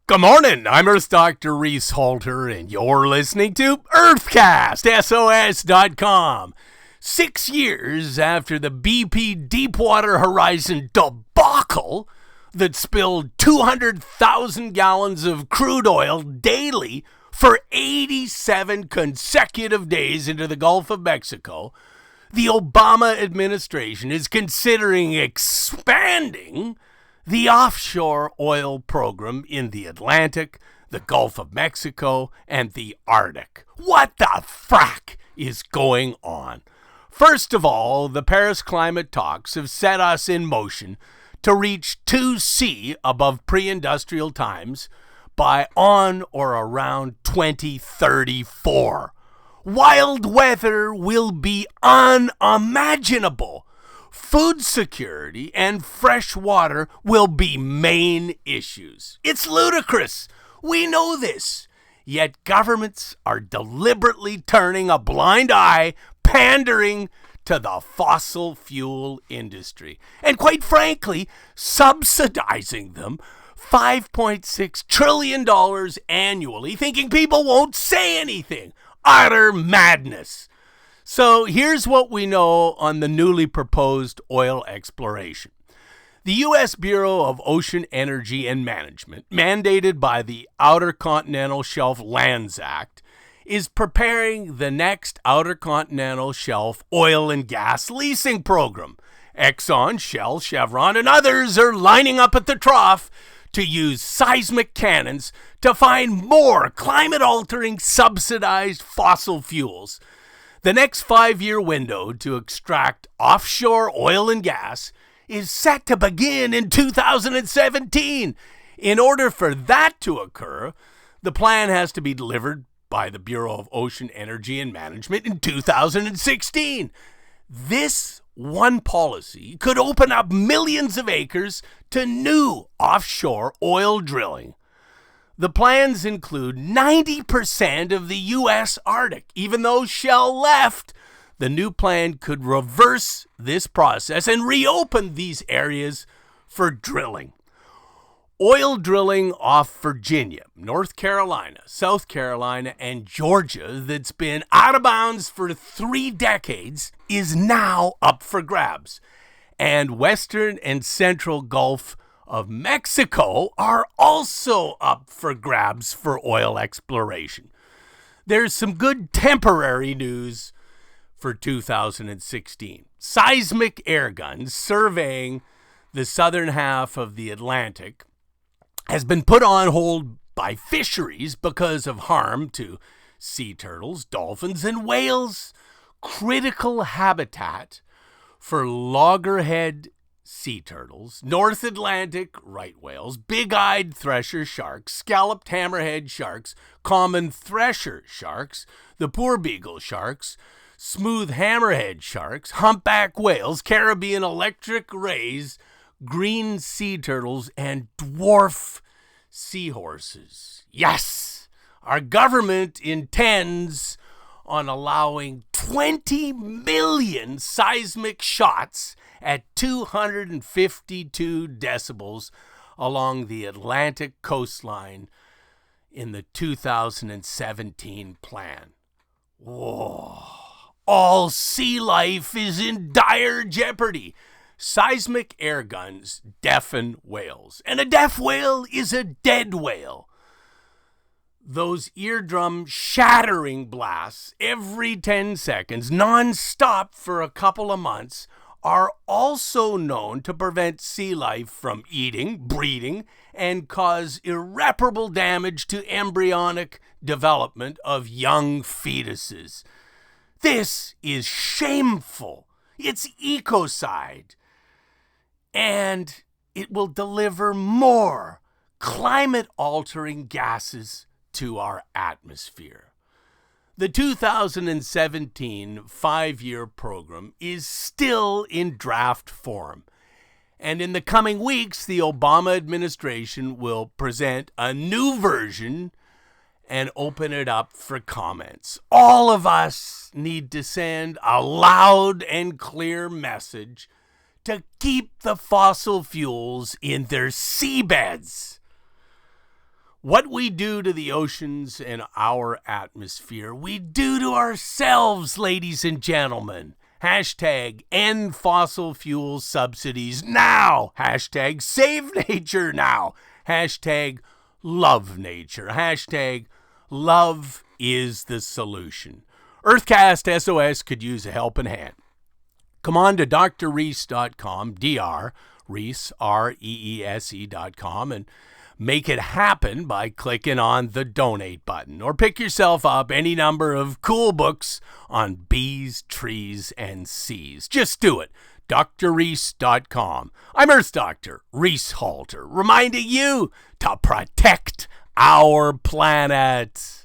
Good morning, I'm Earth Dr. Reese Halter, and you're listening to Earthcast, SOS.com. 6 years after the BP Deepwater Horizon debacle that spilled 200,000 gallons of crude oil daily for 87 consecutive days into the Gulf of Mexico, the Obama administration is considering expanding the offshore oil program in the Atlantic, the Gulf of Mexico, and the Arctic. What the frack is going on? First of all, the Paris climate talks have set us in motion to reach 2C above pre-industrial times by on or around 2034. Wild weather will be unimaginable. Food security and fresh water will be main issues. It's ludicrous. We know this. Yet governments are deliberately turning a blind eye, pandering to the fossil fuel industry, and quite frankly, subsidizing them $5.6 trillion annually, thinking people won't say anything. Utter madness. So here's what we know on the newly proposed oil exploration. The U.S. Bureau of Ocean Energy and Management, mandated by the Outer Continental Shelf Lands Act, is preparing the next Outer Continental Shelf oil and gas leasing program. Exxon, Shell, Chevron, and others are lining up at the trough to use seismic cannons to find more climate-altering subsidized fossil fuels. The next 5-year window to extract offshore oil and gas is set to begin in 2017. In order for that to occur, the plan has to be delivered by the Bureau of Ocean Energy and Management in 2016. This one policy could open up millions of acres to new offshore oil drilling. The plans include 90% of the U.S. Arctic. Even though Shell left, the new plan could reverse this process and reopen these areas for drilling. Oil drilling off Virginia, North Carolina, South Carolina, and Georgia that's been out of bounds for 3 decades is now up for grabs. And Western and Central Gulf of Mexico are also up for grabs for oil exploration. There's some good temporary news for 2016. Seismic airguns surveying the southern half of the Atlantic has been put on hold by fisheries because of harm to sea turtles, dolphins, and whales. Critical habitat for loggerhead sea turtles, North Atlantic right whales, big-eyed thresher sharks, scalloped hammerhead sharks, common thresher sharks, the poor beagle sharks, smooth hammerhead sharks, humpback whales, Caribbean electric rays, green sea turtles, and dwarf seahorses. Yes, our government intends on allowing 20 million seismic shots at 252 decibels along the Atlantic coastline in the 2017 plan. Whoa. All sea life is in dire jeopardy. Seismic airguns deafen whales, and a deaf whale is a dead whale. Those eardrum shattering blasts every 10 seconds, non-stop for a couple of months, are also known to prevent sea life from eating, breeding, and cause irreparable damage to embryonic development of young fetuses. This is shameful. It's ecocide. And it will deliver more climate-altering gases to our atmosphere. The 2017 5-year program is still in draft form, and in the coming weeks, the Obama administration will present a new version and open it up for comments. All of us need to send a loud and clear message to keep the fossil fuels in their seabeds. What we do to the oceans and our atmosphere, we do to ourselves, ladies and gentlemen. Hashtag end fossil fuel subsidies now. Hashtag save nature now. Hashtag love nature. Hashtag love is the solution. Earthcast SOS could use a helping hand. Come on to drreese.com, Reese, REESE.com, and make it happen by clicking on the donate button, or pick yourself up any number of cool books on bees, trees, and seas. Just do it. drreese.com. I'm Earth Doctor Reese Halter, reminding you to protect our planet.